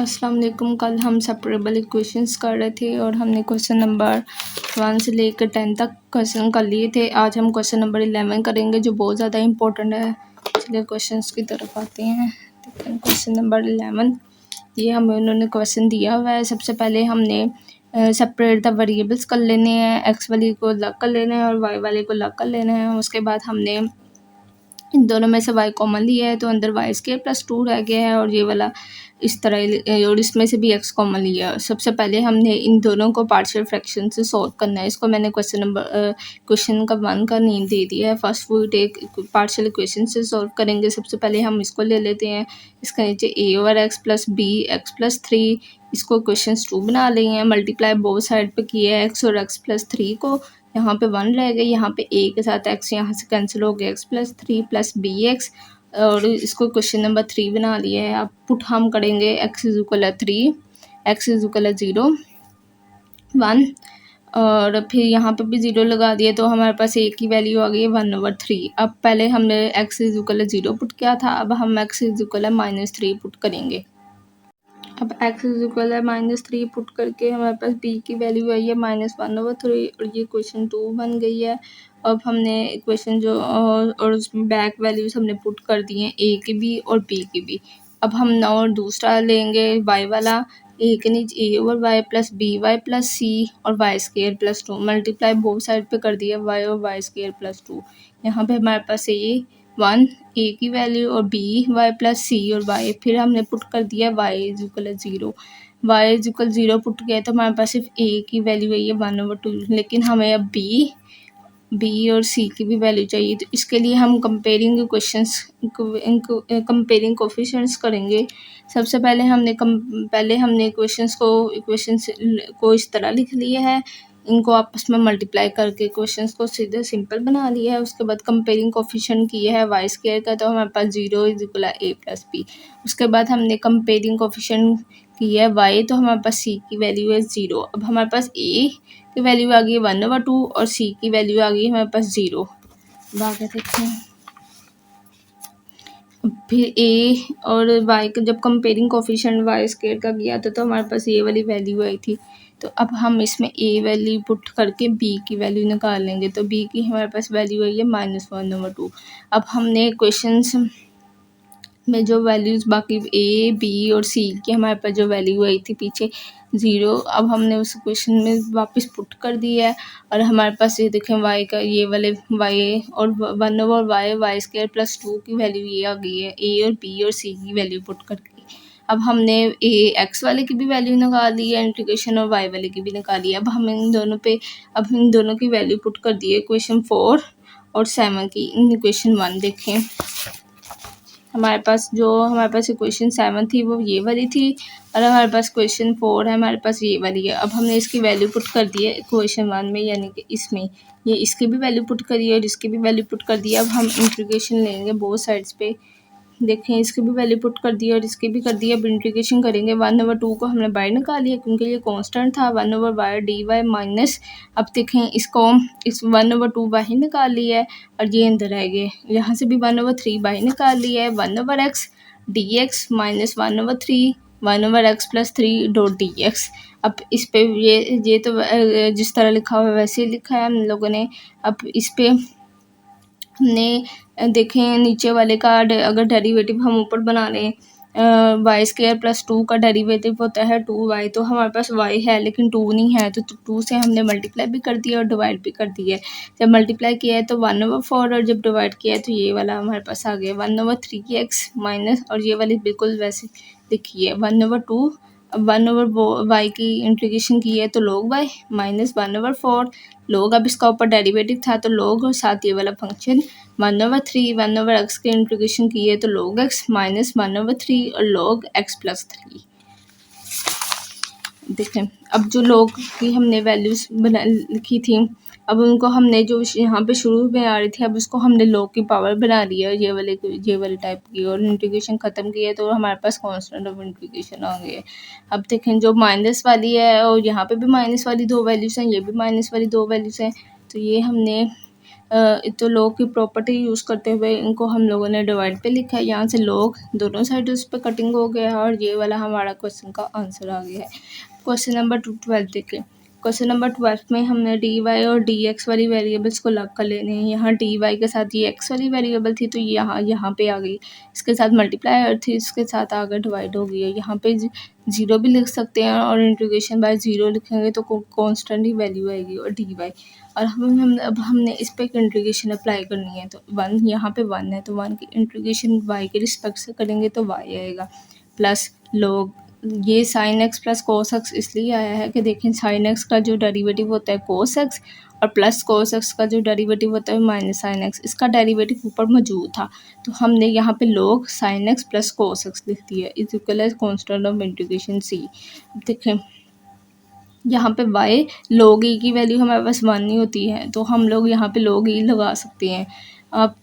अस्सलाम वालेकुम। कल हम सेपरेबल इक्वेशंस कर रहे थे और हमने क्वेश्चन नंबर 1 से लेकर 10 तक क्वेश्चन कर लिए थे। आज हम क्वेश्चन नंबर 11 करेंगे जो बहुत ज़्यादा इम्पोर्टेंट है। चलिए क्वेश्चंस की तरफ आते हैं। क्वेश्चन नंबर 11 ये हमें उन्होंने क्वेश्चन दिया हुआ है। सबसे पहले हमने सेपरेट द वेरिएबल्स कर लेने हैं। एक्स वाली को अलग कर लेना है और वाई वाले को अलग कर लेना है। उसके बाद हमने इन दोनों में से y कॉमन लिया है तो अंदर वाई स्क्वायर प्लस 2 रह गया है और ये वाला इस तरह और इसमें से भी x कॉमन लिया है। सबसे पहले हमने इन दोनों को पार्शियल फ्रैक्शन से सॉल्व करना है। इसको मैंने क्वेश्चन का 1 का नेम दे दिया है। First we take partial equation से सॉल्व करेंगे। सबसे पहले हम इसको ले लेते हैं। इसका नीचे a/x plus b x plus 3 इसको क्वेश्चन 2 बना लेंगे। मल्टीप्लाई बोथ साइड पे किया है x और x प्लस 3 को। यहाँ पे 1 रह गए, यहाँ पे a के साथ x यहाँ से कैंसिल हो गया x प्लस 3 प्लस bx और इसको क्वेश्चन नंबर 3 बना लिया है। अब पुट हम करेंगे x is equal 3 x is equal 0 1 और फिर यहाँ पे भी 0 लगा दिए तो हमारे पास a की वैल्यू आ गई है 1/3। अब पहले हमने x इज इक्वल 0 पुट किया था, अब हम x इज इक्वल -3 पुट करेंगे। अब x इज इक्वल -3 पुट करके हमारे पास b की वैल्यू आई है -1/3 और ये क्वेश्चन 2 बन गई है। अब हमने इक्वेशन जो और उसमें बैक वैल्यूज हमने पुट कर दी हैं a की भी और b की भी। अब हम नौ दूसरा लेंगे y वाला। a के नीचे a/y plus by plus c और y square plus 2 multiply both side पे कर दिया y और वाई स्क्वायर प्लस 2। यहाँ पे हमारे पास a की वैल्यू और by प्लस c और y फिर हमने पुट कर दिया y is equal 0। y is equal 0 put किया तो हमारे पास सिर्फ a की वैल्यू आई है 1/2 लेकिन हमें अब b और c की भी वैल्यू चाहिए। तो इसके लिए हम कंपेयरिंग कोफिशिएंट्स करेंगे। सबसे पहले हमने इक्वेशंस को इस तरह लिख लिया है। इनको आपस में मल्टीप्लाई करके क्वेश्चंस को सीधे सिंपल बना लिया है। उसके बाद कंपेयरिंग कोफिशिएंट किया है वाई स्क्वायर का तो हमारे पास 0 is equal a plus b। उसके बाद हमने कंपेयरिंग कोफिशिएंट किया है y तो हमारे पास c की वैल्यू है 0। अब हमारे पास a की वैल्यू आ गई है 1/2 और c की वैल्यू आ गई है हमारे पास 0। अब आगे देखते हैं। फिर a और y का जब कंपेयरिंग कोफिशिएंट वाई स्क्वायर का किया था तो हमारे पास ये वाली वैल्यू आई थी। तो अब हम इसमें a वैल्यू पुट करके b की वैल्यू निकाल लेंगे। तो b की हमारे पास वैल्यू आई है -1/2। अब हमने क्वेश्चंस में जो वैल्यूज़ बाकी a b और c की हमारे पास जो वैल्यू आई थी पीछे 0, अब हमने उस क्वेश्चन में वापस पुट कर दिया है और हमारे पास ये देखें y का ये वाले y और 1/y वाई स्क्वायर प्लस 2 की वैल्यू ये आ गई है a और b और c की वैल्यू पुट करके। अब हमने x वाले की भी वैल्यू निकाल ली है इंटीग्रेशन और y वाले की भी निकाली है। अब हम इन दोनों की वैल्यू पुट कर दी है क्वेश्चन 4 और 7 की। इन क्वेश्चन 1 देखें हमारे पास इक्वेशन 7 थी वो ये वाली थी और हमारे पास क्वेश्चन 4 है हमारे पास ये वाली है। अब हमने इसकी वैल्यू पुट कर दी है इक्वेशन 1 में यानी कि इसमें ये इसकी भी वैल्यू पुट करी है और इसकी भी वैल्यू पुट कर दी है। अब हम इंटीग्रेशन लेंगे बोथ साइड्स पे। देखें इसकी भी वैल्यू पुट कर दी है और इसकी भी कर दी है। अब इंटीग्रेशन करेंगे 1/2 को हमने बाहर निकाल लिया क्योंकि ये कांस्टेंट था 1/y dy माइनस। अब देखें इसको इस 1/2 बाहर निकाल लिया है और ये अंदर रह गए। यहाँ से भी 1/3 बाहर निकाल लिया है 1/x dx minus 1/3 1/x plus 3 dot dx। अब इस पे ये तो जिस तरह लिखा हुआ है वैसे ही लिखा है हम लोगों ने। अब इस पे हमने देखें नीचे वाले का अगर डेरिवेटिव हम ऊपर बना लें वाई स्क्वायर प्लस 2 का डेरिवेटिव होता है 2y। तो हमारे पास y है लेकिन 2 नहीं है तो 2 से हमने मल्टीप्लाई भी कर दिया और डिवाइड भी कर दिया है। जब मल्टीप्लाई किया है तो 1/4 और जब डिवाइड किया है तो ये वाला हमारे पास आ गया 1/3x माइनस और ये वाली बिल्कुल वैसे देखिए 1/2। अब 1/y की इंटीग्रेशन की है तो log y माइनस 1/4 log। अब इसका ऊपर डेरिवेटिव था तो log और साथ ये वाला फंक्शन 1/3 1/x की इंटीग्रेशन की है तो log x माइनस 1/3 और log x प्लस 3। देखें अब जो log की हमने वैल्यूज लिखी थी अब उनको हमने जो यहाँ पे शुरू में आ रही थी अब उसको हमने log की पावर बना लिया ये वाले टाइप की और इंटीग्रेशन ख़त्म किया तो हमारे पास कांस्टेंट ऑफ इंटीग्रेशन आ गए। अब देखें जो माइनस वाली है और यहाँ पे भी माइनस वाली 2 वैल्यूज़ हैं ये भी माइनस वाली 2 वैल्यूज़ हैं। तो ये हमने तो log की प्रॉपर्टी यूज़ करते हुए इनको हम लोगों ने डिवाइड पे लिखा है। यहाँ से log दोनों साइड उस पर कटिंग हो गया है और ये वाला हमारा क्वेश्चन का आंसर आ गया है। क्वेश्चन नंबर 12 देखिए। क्वेश्चन नंबर 12 में हमने डी वाई और डी एक्स वाली वेरिएबल्स को अलग कर लेने हैं। यहाँ डी वाई के साथ ये एक्स वाली वेरिएबल थी तो यहाँ पे आ गई, इसके साथ मल्टीप्लाई थी, इसके साथ आगे डिवाइड हो गई है। यहाँ पे 0 भी लिख सकते हैं और इंटीग्रेशन बाय 0 लिखेंगे तो कॉन्स्टेंट ही वैल्यू आएगी और डी वाई। और अब हमने इस पर एक इंटीग्रेशन अप्लाई करनी है तो 1 यहाँ पे 1 है तो 1 की इंटीग्रेशन वाई के रिस्पेक्ट से करेंगे तो वाई आएगा प्लस लोग ये sign x plus cos x इसलिए आया है कि देखें साइन एक्स का जो डेरिवेटिव होता है कोस एक्स और प्लस कोस एक्स का जो डेरिवेटिव होता है माइनस साइन एक्स, इसका डेरिवेटिव ऊपर मौजूद था तो हमने यहाँ पे log sine x plus cos x लिख दिया is equal as constant of integration C. देखें यहाँ पे y log e की वैल्यू हमारे पास 1 नहीं होती है तो हम लोग यहाँ पे log e लगा सकते हैं। आप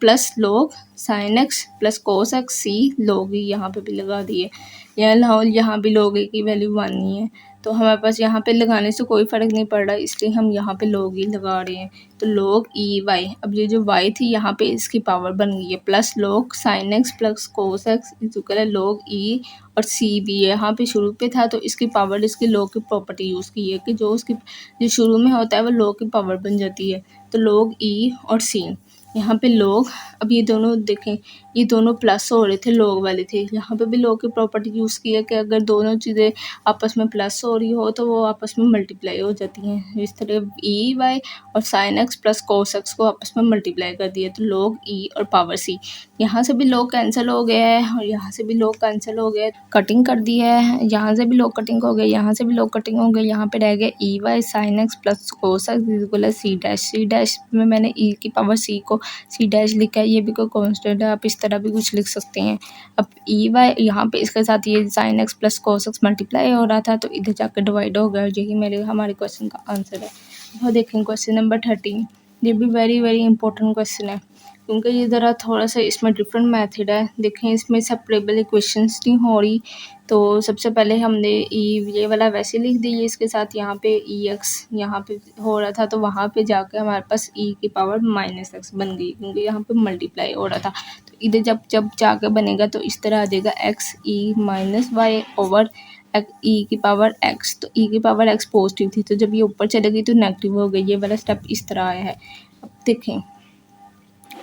plus log sin x plus cos x c log e यहाँ पे भी लगा दिए। यहाँ भी log e की वैल्यू 1 नहीं है तो हमारे पास यहाँ पे लगाने से कोई फ़र्क नहीं पड़ रहा इसलिए हम यहाँ पे log e लगा रहे हैं तो log e y। अब ये जो y थी यहाँ पे इसकी पावर बन गई है plus log sin x plus cos x is equal है log e और c भी है यहाँ पे शुरू पे था तो इसकी पावर इसकी log की प्रॉपर्टी यूज़ की है कि जो उसकी जो शुरू में होता है वो log की पावर बन जाती है तो log e और c। यहाँ पे log, अब ये दोनों देखें ये दोनों प्लस हो रहे थे log वाले थे, यहाँ पे भी log की प्रॉपर्टी यूज़ की है कि अगर दोनों चीज़ें आपस में प्लस हो रही हो तो वो आपस में मल्टीप्लाई हो जाती हैं। इस तरह e y और sin x plus cos x को आपस में मल्टीप्लाई कर दिया तो log e और पावर c। यहाँ से भी log कैंसिल हो गया है और यहाँ से भी log कैंसिल हो गया, कटिंग कर दी है, यहाँ से भी log कटिंग हो गया, यहाँ से भी log कटिंग हो गई, यहाँ पे रह गया e y sin x plus cos x equal है c डैश। c डैश में मैंने e की पावर c को c डैश लिखा है, ये भी कोई कांस्टेंट है, आप इस तरह भी कुछ लिख सकते हैं। अब e y यहाँ पे इसके साथ ये sin x plus cos x multiply हो रहा था तो इधर जाकर डिवाइड हो गया, यही हमारे क्वेश्चन का आंसर है। अब देखें क्वेश्चन नंबर 13, ये भी वेरी इंपॉर्टेंट क्वेश्चन है क्योंकि ये ज़रा थोड़ा सा इसमें डिफरेंट मेथड है। देखें इसमें सेपरेबल इक्वेशंस नहीं हो रही तो सबसे पहले हमने ये वाला वैसे लिख दिए, इसके साथ यहाँ पे x यहाँ पे हो रहा था तो वहाँ पे जाके हमारे पास e की पावर माइनस एक्स बन गई क्योंकि यहाँ पे मल्टीप्लाई हो रहा था। तो इधर जब जाकर बनेगा तो इस तरह आ जाएगा x e minus y over e की पावर x। तो e की पावर x पॉजिटिव थी तो जब ये ऊपर चलेगी तो नेगेटिव हो गई, ये वाला स्टेप इस तरह आया है। अब देखें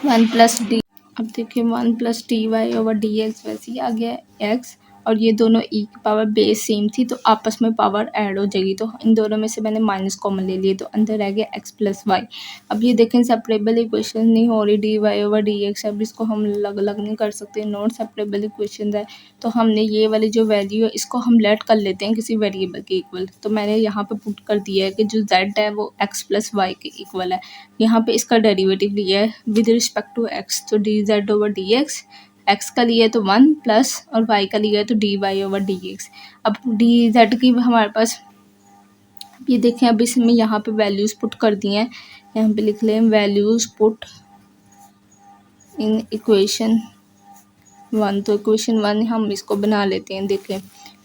1 प्लस डी, अब देखिए 1 plus d y over d x वैसे ही आ गया एक्स और ये दोनों e की पावर बेस सेम थी तो आपस में पावर ऐड हो जाएगी तो इन दोनों में से मैंने माइनस कॉमन ले लिए तो अंदर रह गया x प्लस वाई। अब ये देखें सेपरेबल इक्वेशन नहीं हो रही d y over d x, अब इसको हम अलग अलग नहीं कर सकते, नॉट सेपरेबल इक्वेशन है तो हमने ये वाली जो वैल्यू है इसको हम लेट कर लेते हैं किसी वेरिएबल के इक्वल। तो मैंने यहाँ पे पुट कर दिया है कि जो z है वो x प्लस वाई के इक्वल है, यहाँ पे इसका डेरिवेटिव लिया है विद रिस्पेक्ट टू x तो D z over d x, x का लिया है तो 1 प्लस और y का लिया है तो d y over d x. अब डी जेड की हमारे पास ये देखें अब इसमें यहाँ पे वैल्यूज़ पुट कर दी हैं, यहाँ पे लिख लें वैल्यूज़ पुट इन इक्वेशन 1। तो इक्वेशन 1 हम इसको बना लेते हैं। देखें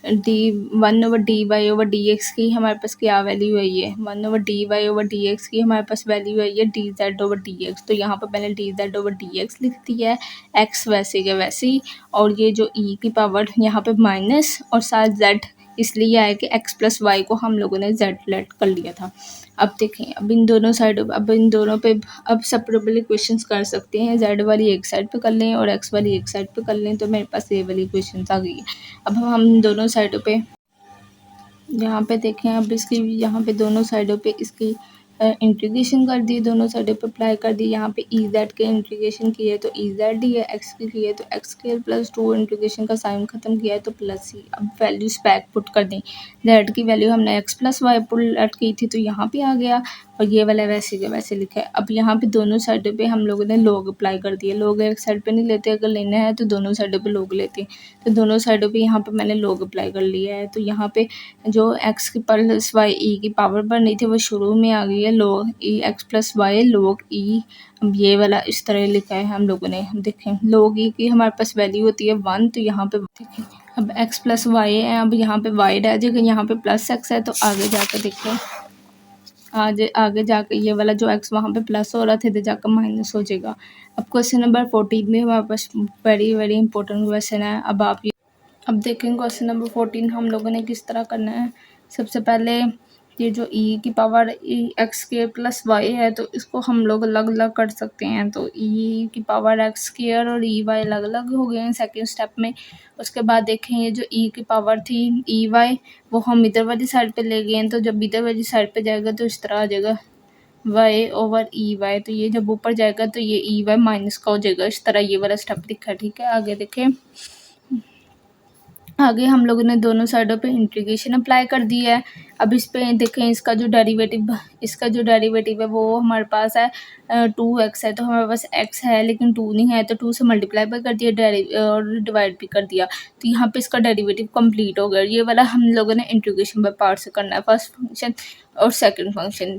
d 1 over d y over d x की हमारे पास क्या वैल्यू है, ये 1 over d y over d x की हमारे पास वैल्यू है ये d z over d x. तो यहाँ पर मैंने d z over d x लिख दिया है, एक्स वैसे के वैसे ही, और ये जो ई की पावर यहाँ पे माइनस और साथ जेड इसलिए आया कि x प्लस वाई को हम लोगों ने z लेट कर लिया था। अब देखें अब इन दोनों पे अब सेपरेबल इक्वेशंस कर सकते हैं, z वाली एक साइड पे कर लें और x वाली एक साइड पे कर लें तो मेरे पास ये वाली इक्वेशंस आ गई है। अब हम दोनों साइडों पे यहाँ पे देखें अब इसकी यहाँ पे दोनों साइडों पे इसकी इंटीग्रेशन कर दी, दोनों साइडों पे अप्लाई कर दी। यहाँ पे ई जेड के इंटीग्रेशन किया है तो ई जेड ही है, एक्स की किया है तो एक्स स्क्वायर प्लस 2 इंटीग्रेशन का साइन खत्म किया है तो प्लस ही। अब वैल्यूज बैक पुट कर दें, जेड की वैल्यू हमने एक्स प्लस वाई पुट की थी तो यहाँ पे आ गया और ये वाला वैसे के वैसे लिखा है। अब यहाँ पे दोनों साइडों पे हम लोगों ने लोग अप्लाई कर दिए, लोग एक साइड पे नहीं लेते, अगर लेना है तो दोनों साइडों पे लोग लेते हैं तो दोनों साइडों पे यहाँ पे मैंने लोग अप्लाई कर लिया है। तो यहाँ पे जो एक्स की प्लस वाई ई की पावर बन रही थी वो शुरू में आ गई है लोग ई एक्स प्लस वाई लोग ई। अब ये वाला इस तरह लिखा है हम लोगों ने, देखें लोग ई की हमारे पास वैल्यू होती है 1 तो यहाँ पे देखें अब एक्स प्लस वाई है, अब यहाँ पे वाई है जगह यहाँ पे प्लस एक्स है तो आगे जाकर देखें आगे आगे जाके ये वाला जो एक्स वहाँ पे प्लस हो रहा था इधर जाकर माइनस हो जाएगा। अब क्वेश्चन नंबर 14 में हमारे पास वेरी वेरी इंपॉर्टेंट क्वेश्चन है। अब देखें क्वेश्चन नंबर 14 हम लोगों ने किस तरह करना है। सबसे पहले ये जो ई की power x square plus y है तो इसको हम लोग अलग अलग कर सकते हैं। तो ई की पावर एक्स स्क्र और ई वाई अलग अलग हो गए हैं सेकेंड स्टेप में। उसके बाद देखें ये जो ई की पावर थी ई वाई वो हम इधर वाली साइड पे ले गए हैं। तो जब इधर वाली साइड पे जाएगा तो इस तरह आ जाएगा वाई ओवर ई वाई। तो ये जब ऊपर जाएगा तो ये ई वाई माइनस का हो जाएगा। इस तरह ये वाला स्टेप लिखा है, ठीक है। आगे देखें, आगे हम लोगों ने दोनों साइडों पे इंटीग्रेशन अप्लाई कर दिया है। अब इस पे देखें इसका जो डेरिवेटिव है वो हमारे पास है 2x है। तो हमारे पास x है लेकिन 2 नहीं है, तो 2 से मल्टीप्लाई भी कर दिया और डिवाइड भी कर दिया। तो यहाँ पे इसका डेरिवेटिव कंप्लीट हो गया। ये वाला हम लोगों ने इंटीग्रेशन बाय पार्ट से करना है, फर्स्ट फंक्शन और सेकेंड फंक्शन।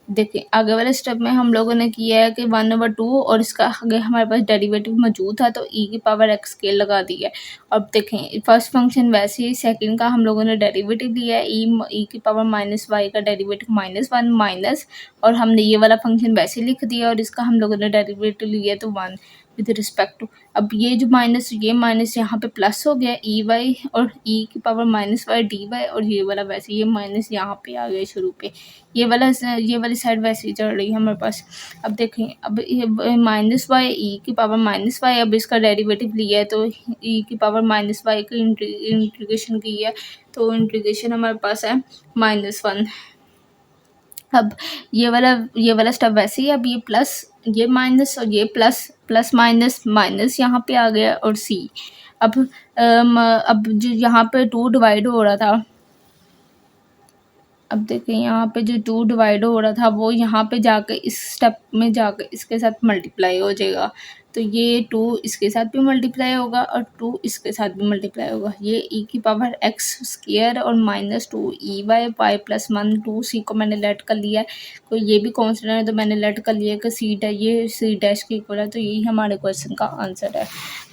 देखिए आगे वाले स्टेप में हम लोगों ने किया है कि 1/2 और इसका आगे हमारे पास डेरिवेटिव मौजूद था तो ई की पावर एक्स स्केल लगा दी है। अब देखें फर्स्ट फंक्शन वैसे ही सेकंड का हम लोगों ने डेरिवेटिव लिया है ई की पावर माइनस वाई का डेरिवेटिव -1 माइनस, और हमने ये वाला फंक्शन वैसे लिख दिया और इसका हम लोगों ने डेरिवेटिव लिया तो 1 विद रिस्पेक्ट टू। अब ये माइनस यहाँ पे प्लस हो गया ई वाई और ई की पावर -y dy, और ये वाला वैसे ये माइनस यहाँ पे आ गया शुरू पे। ये वाली साइड वैसे ही चल रही है हमारे पास। अब देखें अब ये -y ई की पावर -y, अब इसका डेरिवेटिव लिया है तो ई की पावर -y की इंटीग्रेशन की है तो इंटीग्रेशन हमारे पास है -1। अब ये वाला स्टेप वैसे ही। अब ये प्लस ये माइनस और ये प्लस प्लस माइनस माइनस यहाँ पे आ गया और सी। अब जो यहाँ पे 2 डिवाइड हो रहा था, अब देखें यहाँ पे जो 2 डिवाइड हो रहा था वो यहाँ पे जाके इस स्टेप में जाके इसके साथ मल्टीप्लाई हो जाएगा। तो ये 2 इसके साथ भी मल्टीप्लाई होगा और 2 इसके साथ भी मल्टीप्लाई होगा। ये ई की पावर एक्स स्क्वायर और -2 ई वाई प्लस 1 2 सी को मैंने लेट कर लिया है। तो ये भी कॉन्स्टेंट है तो मैंने लेट कर लिया कि सी ये सी डैश के इक्वल है। तो यही हमारे क्वेश्चन का आंसर है।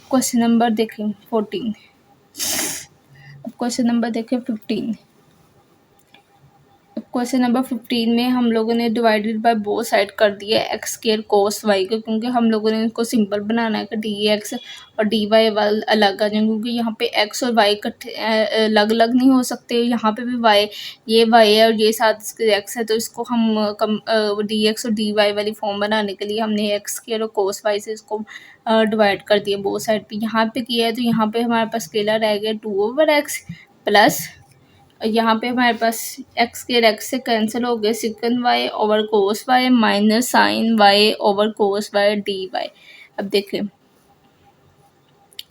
क्वेश्चन नंबर देखें 14। अब क्वेश्चन नंबर देखें 15। क्वेश्चन नंबर 15 में हम लोगों ने डिवाइडेड बाय बोथ साइड कर दिया है एक्स स्क्वायर कोस वाई को, क्योंकि हम लोगों ने इनको सिंपल बनाना है कि डी एक्स और डी वाई अलग आ जाए, क्योंकि यहाँ पे एक्स और वाई इकट्ठे अलग अलग नहीं हो सकते। यहाँ पे भी ये वाई है और ये साथ इसके एक्स है, तो इसको हम डी एक्स और डी वाई वाली फॉर्म बनाने के लिए हमने एक्स स्क्वायर और कोस वाई से इसको डिवाइड कर दिया बोथ साइड पे। यहाँ पे किया है तो यहाँ पे हमारे पास स्केलर रह गया 2/x प्लस यहाँ पे हमारे पास एक्स के एक्स से कैंसिल हो गए sec y over cos y minus sine y over cos y d y. अब देखें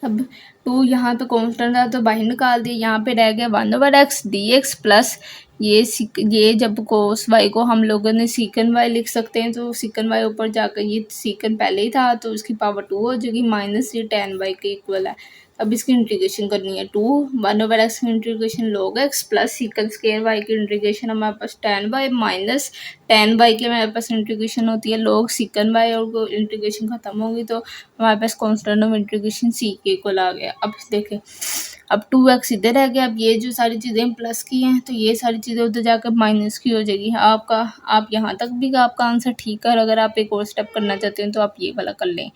अब 2 यहाँ पे कॉन्स्टेंट था तो बाहर निकाल दिया। यहाँ पे रह गया 1/x dx प्लस ये जब कोस वाई को हम लोगों ने सीकन वाई लिख सकते हैं तो सीकन वाई ऊपर जाकर ये सीकन पहले ही था तो उसकी पावर 2 हो जाएगी माइनस ये tan वाई के इक्वल है। अब इसकी इंटीग्रेशन करनी है 1/x की integration log x plus sec square y की इंटीग्रेशन हमारे पास tan y minus tan y की हमारे पास इंटीग्रेशन होती है log सीकन वाई, और इंटीग्रेशन खत्म होगी तो हमारे पास कॉन्स्टेंट ऑफ इंटीग्रेशन सी के इक्वल आ गया। अब देखें अब 2x इधर रह गया। अब ये जो सारी चीज़ें प्लस की हैं तो ये सारी चीज़ें उधर जाकर माइनस की हो जाएगी। आप यहाँ तक भी आपका आंसर ठीक है, और अगर आप एक और स्टेप करना चाहते हैं तो आप ये वाला कर लें।